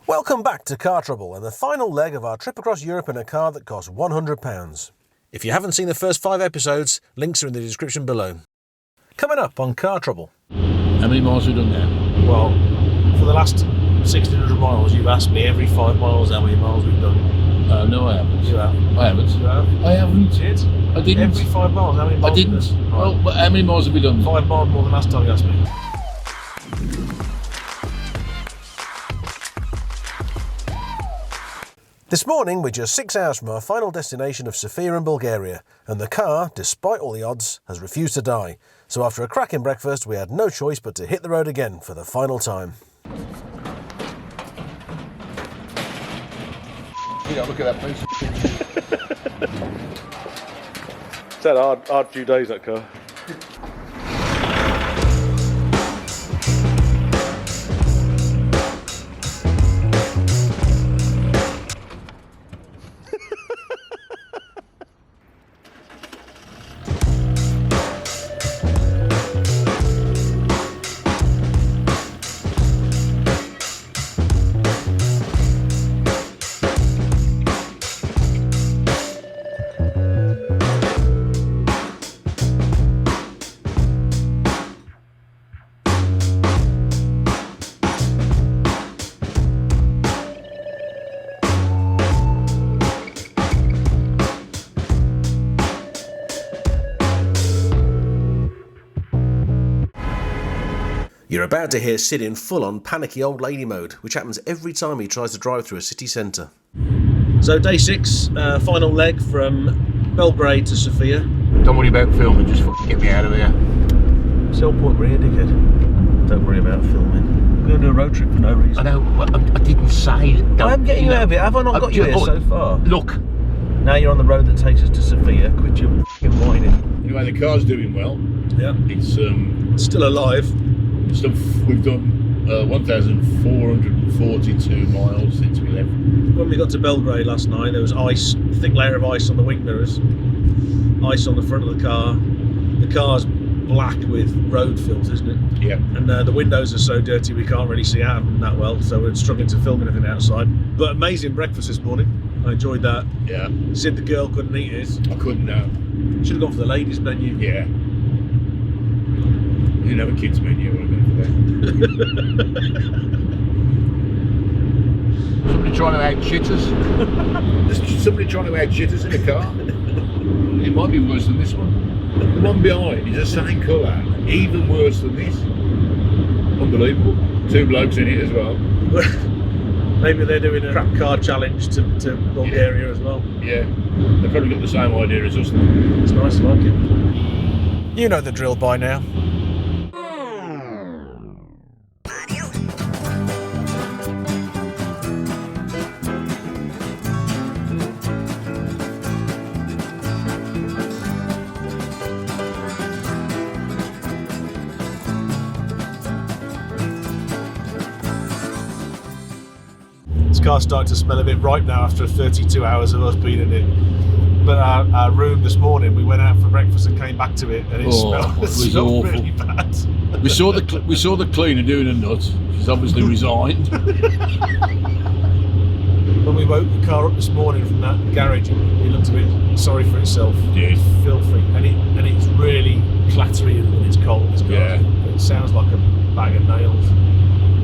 Welcome back to Car Trouble and the final leg of our trip across Europe in a car that cost £100. If you haven't seen the first 5 episodes, links are in the description below. Coming up on Car Trouble. How many miles have we done now? Well, for the last 1,600 miles, you've asked me every 5 miles how many miles we've done. No, I haven't. You have? I haven't. You have? I haven't. Did? I didn't. Every 5 miles, how many miles? I didn't. Right. Well, but how many miles have we done? 5 miles more than last time you asked me. This morning we're just 6 hours from our final destination of Sofia in Bulgaria, and the car, despite all the odds, has refused to die. So after a cracking breakfast we had no choice but to hit the road again for the final time. Yeah, look at that place. It's had a hard few days, that car. You're about to hear Sid in full-on panicky old lady mode, which happens every time he tries to drive through a city centre. So day 6, final leg from Belgrade to Sofia. Don't worry about filming, just get me out of here. Sell point we're here, dickhead. Don't worry about filming. We're going to do a road trip for no reason. I know, I didn't say that. I'm getting you out of it. Have I not got you here so far? Look. Now you're on the road that takes us to Sofia. Quit your f***ing whining. Anyway, the car's doing well. Yeah. It's still alive. stuff. We've done 1,442 miles since we left. When we got to Belgrade last night, there was ice, a thick layer of ice on the wing mirrors, ice on the front of the car. The car's black with road filth, isn't it? Yeah. And the windows are so dirty we can't really see out of them that well, so we're struggling to film anything outside. But amazing breakfast this morning. I enjoyed that. Yeah. Sid the girl couldn't eat his. I couldn't now. Should have gone for the ladies menu. Yeah. You didn't have a kids menu, would have been for that. Somebody trying to out-shit us. There's somebody trying to out-shit us in a car. It might be worse than this one. The one behind is the same colour, even worse than this. Unbelievable. 2 blokes in it as well. Maybe they're doing a crap car challenge to Bulgaria as well. Yeah, they've probably got the same idea as us. It's nice, I like it. You know the drill by now. This car's starting to smell a bit ripe now after 32 hours of us being in it. But our room this morning, we went out for breakfast and came back to it, and it smelled really bad. We saw the cleaner doing a nut. She's obviously resigned. When we woke the car up this morning from that garage, it looked a bit sorry for itself. Yeah. It's filthy, and it's really clattery when it's cold. This car. Yeah. It sounds like a bag of nails.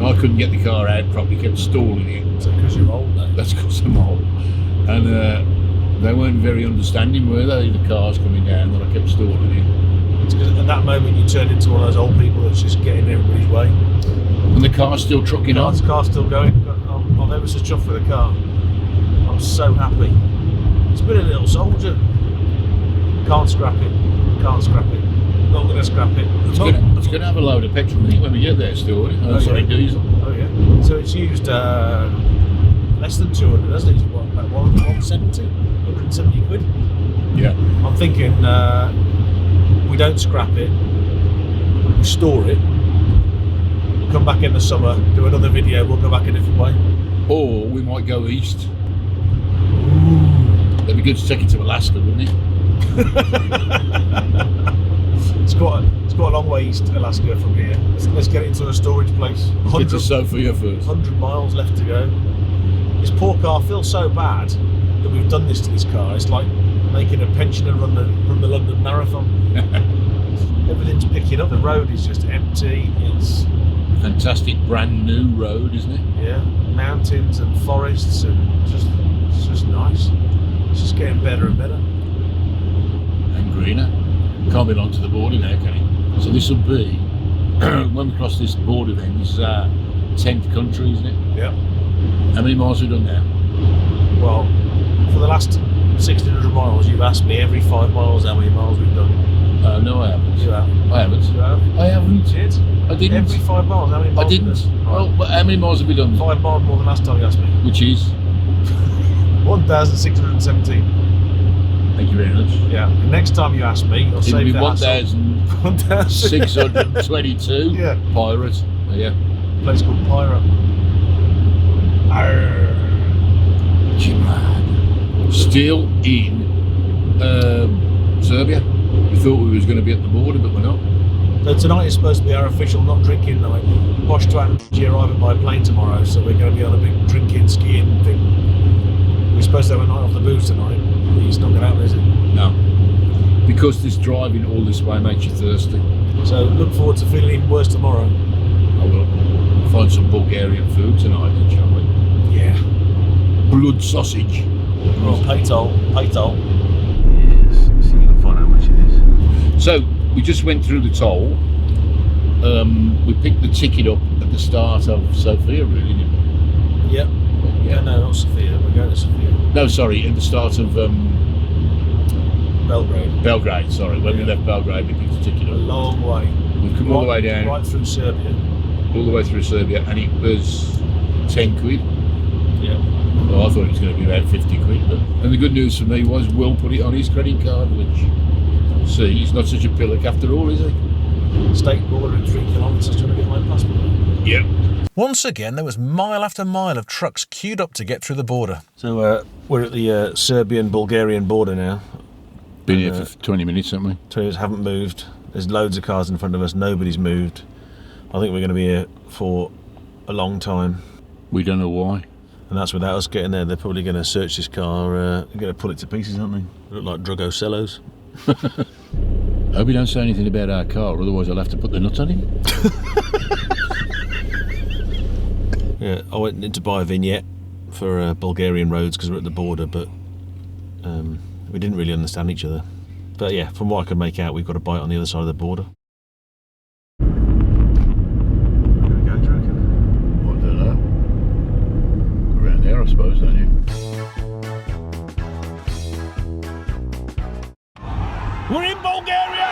I couldn't get the car out properly, kept stalling it. So because you're old, though. That's because I'm old. And they weren't very understanding, were they? The car's coming down, and I kept stalling it. It's 'cause at that moment you turned into one of those old people that's just getting everybody's way. And the car's still trucking on. The car's still going. I'm ever so chuffed with the car. I'm so happy. It's been a little soldier. Can't scrap it. Can't scrap it. Not going to scrap it. It's going to have a load of petrol in it when we get there still. Sorry, diesel. Oh yeah. So it's used less than 200, hasn't it? What, about 170? 170 quid? Yeah. I'm thinking we don't scrap it, we store it, we'll come back in the summer, do another video, we'll go back a different way. Or we might go east. That'd be good to take it to Alaska, wouldn't it? It's quite quite a long way east, Alaska, from here. Let's get it into a storage place. Get to Sofia first. 100 miles left to go. This poor car feels so bad that we've done this to this car. It's like making a pensioner run the London Marathon. Everything's picking up. The road is just empty. It's fantastic brand new road, isn't it? Yeah, mountains and forests, and it's just nice. It's just getting better and better. And greener. Can't be long to the border now, can it? So this will be, when we cross this border then, this is our 10th country, isn't it? Yeah. How many miles have we done now? Well, for the last 1,600 miles, you've asked me every 5 miles how many miles we've done. No, I haven't. You have. I haven't. You have. I haven't. You did. I didn't. Every 5 miles, how many miles? I didn't. Right. Oh, but how many miles have we done? 5 miles more than last time you asked me. Which is? 1,617. Thank you very much. Yeah. Next time you ask me, I'll It'll save be that. 1,622. Yeah. Pirate. Oh, yeah. A place called Pirate. Chimad. Still in Serbia. We thought we was going to be at the border, but we're not. So tonight is supposed to be our official not drinking night. Bosch to Angie arriving by plane tomorrow, so we're going to be on a big drinking, skiing thing. We're supposed to have a night off the booze tonight. It's not going to happen, is it? No. Because this driving all this way makes you thirsty. So look forward to feeling even worse tomorrow. I will. Find some Bulgarian food tonight then, shall we? Yeah. Blood sausage. Well, paytol. Yes. So you can find out how much it is. So we just went through the toll. We picked the ticket up at the start of Sofia, really, didn't we? Yep. Yeah, no, not Sofia. We're going to Sofia. No, sorry, at the start of Belgrade. Belgrade, sorry. When we left Belgrade, we picked the ticket A up. long way. We've come all the way down. Right through Serbia. All the way through Serbia, and it was 10 quid. Yeah. Well, I thought it was going to be about 50 quid. But, and the good news for me was Will put it on his credit card, which, see, he's not such a pillock after all, is he? State border in 3 kilometres trying to get my passport. Yep. Once again, there was mile after mile of trucks queued up to get through the border. So we're at the Serbian-Bulgarian border now. Been here for 20 minutes, haven't we? 20 minutes, haven't moved. There's loads of cars in front of us, nobody's moved. I think we're going to be here for a long time. We don't know why. And that's without us getting there. They're probably going to search this car, they're going to pull it to pieces, aren't they? They look like drug cellos. Hope you don't say anything about our car, otherwise I'll have to put the nut on him. Yeah, I went in to buy a vignette for Bulgarian roads because we're at the border, but we didn't really understand each other. But yeah, from what I could make out, we've got a bite on the other side of the border. There we go, do you reckon? I don't know. Around there, I suppose, don't you? We're in Bulgaria!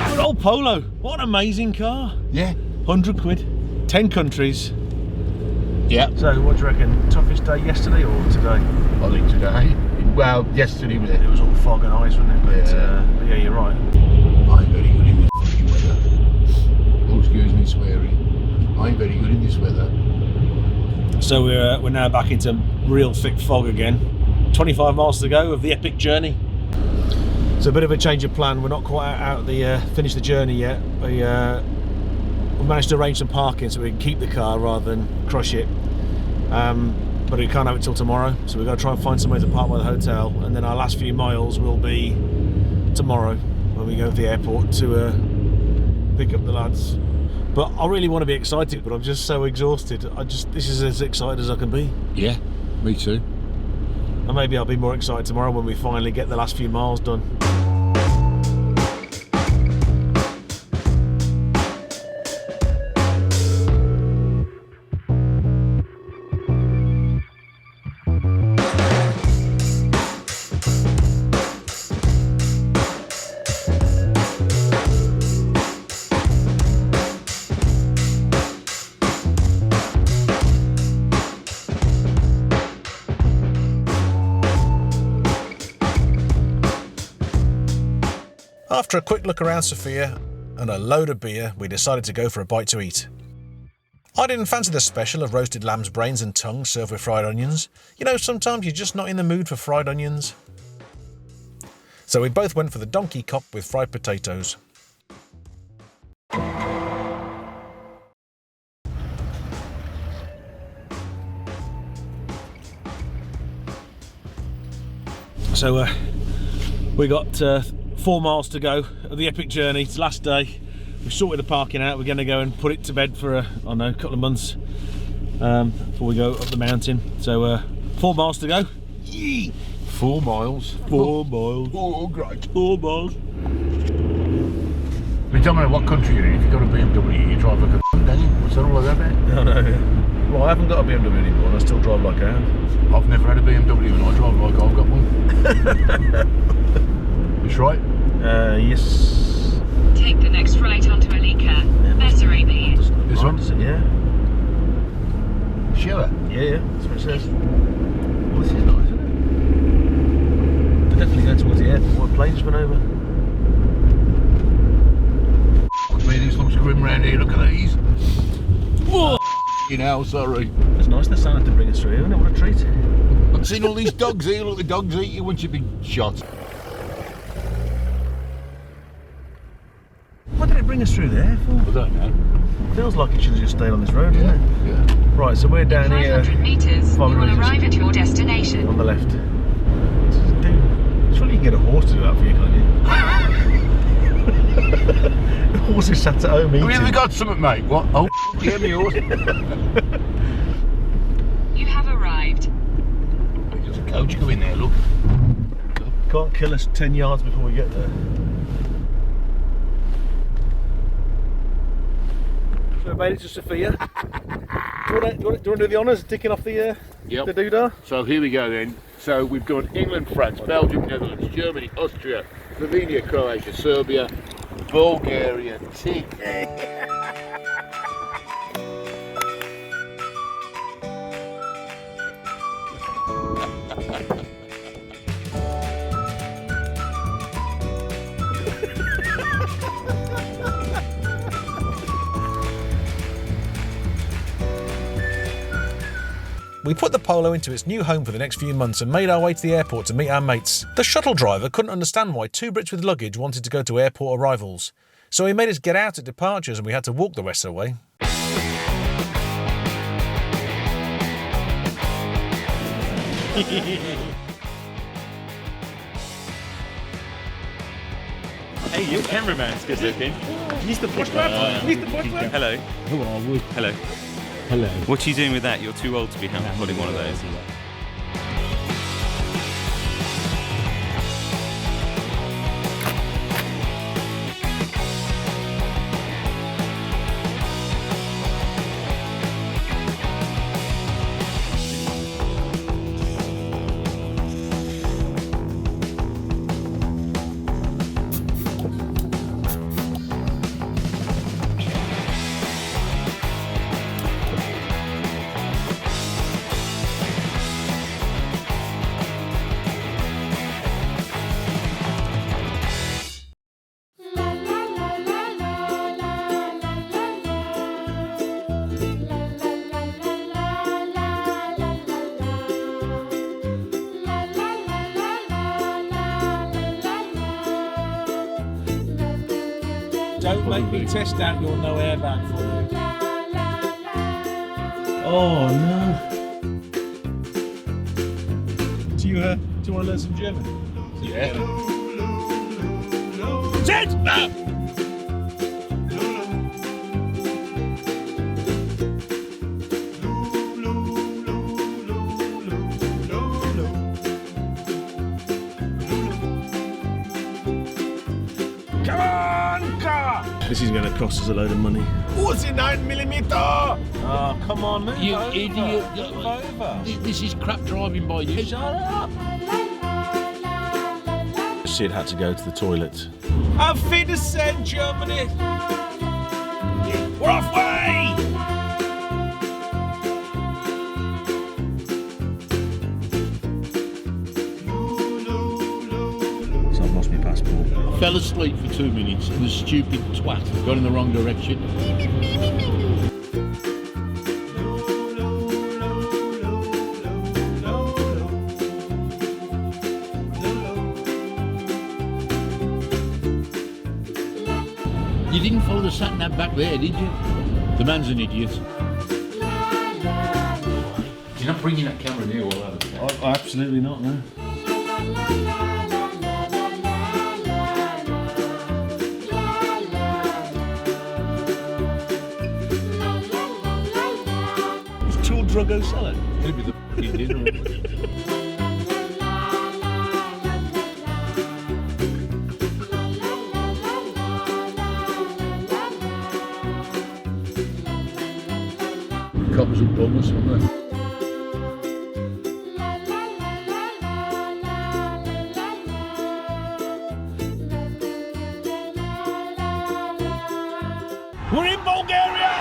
Good old Polo. What an amazing car. Yeah. 100 quid. 10 countries. Yeah. So what do you reckon? Toughest day yesterday or today? I think today. Well, yesterday was it. It was all fog and ice, wasn't it? But yeah, you're right. I'm very good in this fucking weather. Oh, excuse me swearing. I'm very good in this weather. So we're now back into real thick fog again. 25 miles to go of the epic journey. It's a bit of a change of plan. We're not quite out the finished the journey yet. We managed to arrange some parking so we can keep the car rather than crush it. But we can't have it till tomorrow, so we've got to try and find somewhere to park by the hotel, and then our last few miles will be tomorrow when we go to the airport to pick up the lads. But I really want to be excited, but I'm just so exhausted. This is as excited as I can be. Yeah, me too. And maybe I'll be more excited tomorrow when we finally get the last few miles done. After a quick look around Sofia and a load of beer, we decided to go for a bite to eat. I didn't fancy the special of roasted lamb's brains and tongue served with fried onions. You know, sometimes you're just not in the mood for fried onions. So we both went for the donkey cop with fried potatoes. So we got 4 miles to go of the epic journey. It's the last day. We've sorted the parking out. We're going to go and put it to bed for a couple of months before we go up the mountain. So 4 miles to go. Yee. 4 miles. 4 miles. Oh, great. 4 miles. It don't matter what country you're in, if you've got a BMW, you drive like a don't you? What's that all about? No, no. Well, I haven't got a BMW anymore, and I still drive like I have. I've never had a BMW and I drive like I've got one. It's right? Yes. Take the next right onto Alika. Better AB. This one? Yeah. Sure. Yeah, that's what it says. Well, this is nice, isn't We're definitely going towards the airport. What plane just went over? it? Me, this looks grim round here. Look at these. Whoa! You know, sorry. It's nice the sun had to bring us through, isn't it? What a treat. I've seen all these dogs here. Look, the dogs eat you once you've been shot. What did it bring us through there for? I don't know. Feels like it should have just stayed on this road, doesn't it? Yeah. Right, so we're down here 500 metres, you 500 will metres. arrive at your destination. on the left. Dude, surely you can get a horse to do that for you, can't you? The horse is sat at home eating. Have you got something, mate? What? Oh, yeah, me horse. You have arrived. There's a coach going there, look. Can't kill us 10 yards before we get there. So we made it to Sofia. Do you want to do the honours of ticking off the doodah? So here we go then. So we've done England, France, Belgium, Netherlands, Germany, Austria, Slovenia, Croatia, Serbia, Bulgaria, tick. We put the Polo into its new home for the next few months and made our way to the airport to meet our mates. The shuttle driver couldn't understand why 2 Brits with luggage wanted to go to airport arrivals, so he made us get out at departures and we had to walk the rest of the way. Hey, your cameraman's good looking. Mr. Butler! Mr. Butler! Hello. Who are we? Hello. Hello. What are you doing with that? You're too old to be holding one of those. Don't make me test out your no airbag for you. Oh no. Do you want to learn some German? Yeah. Sid! No! Come on, car! This is going to cost us a load of money. What's in 9mm? Oh, come on, move You over. idiot. Move over. This is crap driving by you. Shut up! Sid had to go to the toilet. Auf Wiedersehen, Germany! We're off way! So I've lost my passport. Fell asleep for 2 minutes and the stupid twat got in the wrong direction. You didn't follow the sat nav back there, did you? The man's an idiot. You're not bringing that camera near all over. Absolutely not, no. Is Tool Druggo selling? It'll be the f***ing dinner. Coppers and bummers, weren't they? We're in Bulgaria!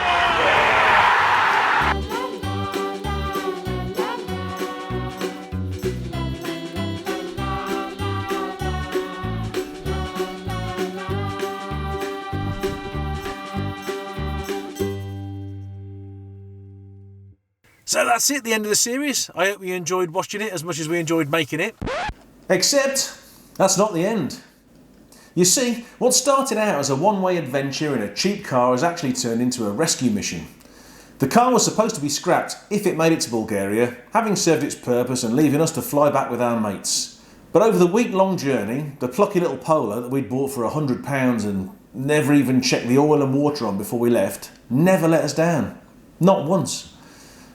So that's it, the end of the series. I hope you enjoyed watching it as much as we enjoyed making it. Except, that's not the end. You see, what started out as a one-way adventure in a cheap car has actually turned into a rescue mission. The car was supposed to be scrapped if it made it to Bulgaria, having served its purpose and leaving us to fly back with our mates. But over the week-long journey, the plucky little Polo that we'd bought for £100 and never even checked the oil and water on before we left, never let us down. Not once.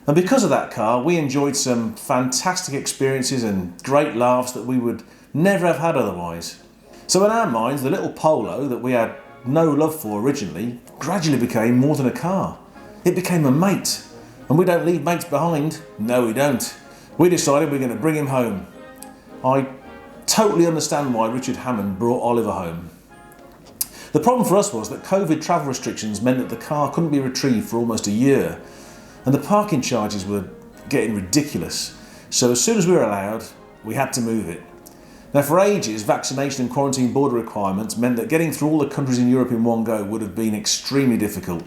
And because of that car, we enjoyed some fantastic experiences and great laughs that we would never have had otherwise. So in our minds, the little Polo that we had no love for originally gradually became more than a car. It became a mate. And we don't leave mates behind. No, we don't. We decided we're going to bring him home. I totally understand why Richard Hammond brought Oliver home. The problem for us was that COVID travel restrictions meant that the car couldn't be retrieved for almost a year. And the parking charges were getting ridiculous. So as soon as we were allowed, we had to move it. Now for ages, vaccination and quarantine border requirements meant that getting through all the countries in Europe in one go would have been extremely difficult.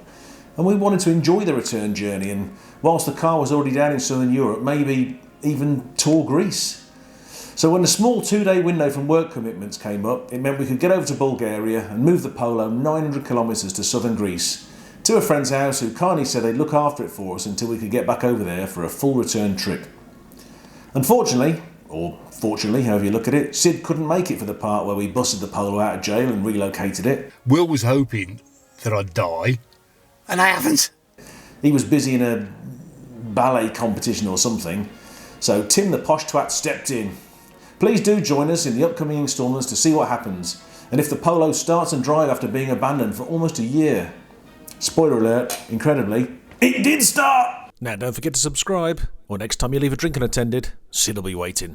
And we wanted to enjoy the return journey, and whilst the car was already down in southern Europe, maybe even tour Greece. So when the small 2-day window from work commitments came up, it meant we could get over to Bulgaria and move the Polo 900 kilometres to southern Greece, to a friend's house who kindly said they'd look after it for us until we could get back over there for a full return trip. Unfortunately, or fortunately, however you look at it, Sid couldn't make it for the part where we busted the Polo out of jail and relocated it. Will was hoping that I'd die, and I haven't. He was busy in a ballet competition or something, so Tim the posh twat stepped in. Please do join us in the upcoming instalments to see what happens, and if the Polo starts and drives after being abandoned for almost a year. Spoiler alert, incredibly, it did start! Now don't forget to subscribe, or next time you leave a drink unattended, Sid will be waiting.